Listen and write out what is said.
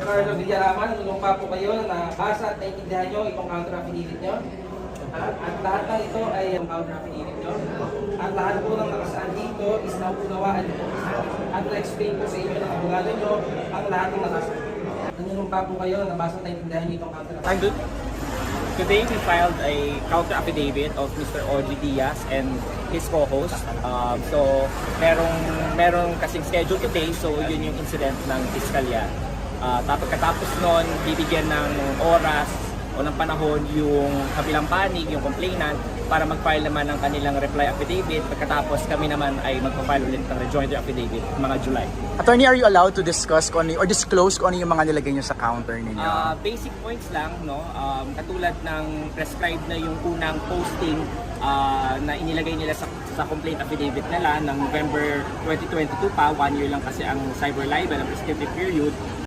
Carlo Villaraman, nanunumpa po kayo na basa at naiintindihan nyo itong counter affidavit nyo. At lahat ng ito ay ang counter affidavit nyo. At lahat po ng nakasaan dito is nauunawaan nyo po. At na-explain po sa inyo ng abogado nyo ang lahat ng nakasaan. Nanunumpa po kayo na basa at naiintindihan nyo itong counter affidavit. Today we filed a counter affidavit of Mr. Audrey Diaz and his co-host. So merong kasing schedule today, so yun yung incident ng piskalya. Tapos katapos nun, bibigyan ng oras o ng panahon yung kabilang panig, yung complainant, para mag-file naman ng kanilang reply affidavit. Pagkatapos kami naman ay mag-file ulit ng rejoinder affidavit mga July. Attorney, are you allowed to discuss kung ano, or disclose kung ano yung mga nilagay nyo sa counter ninyo? Basic points lang, no? Katulad ng prescribed na yung unang posting na inilagay nila sa complaint affidavit nila ng November 2022 pa, 1 year lang kasi ang cyber libel, ang prescriptive period.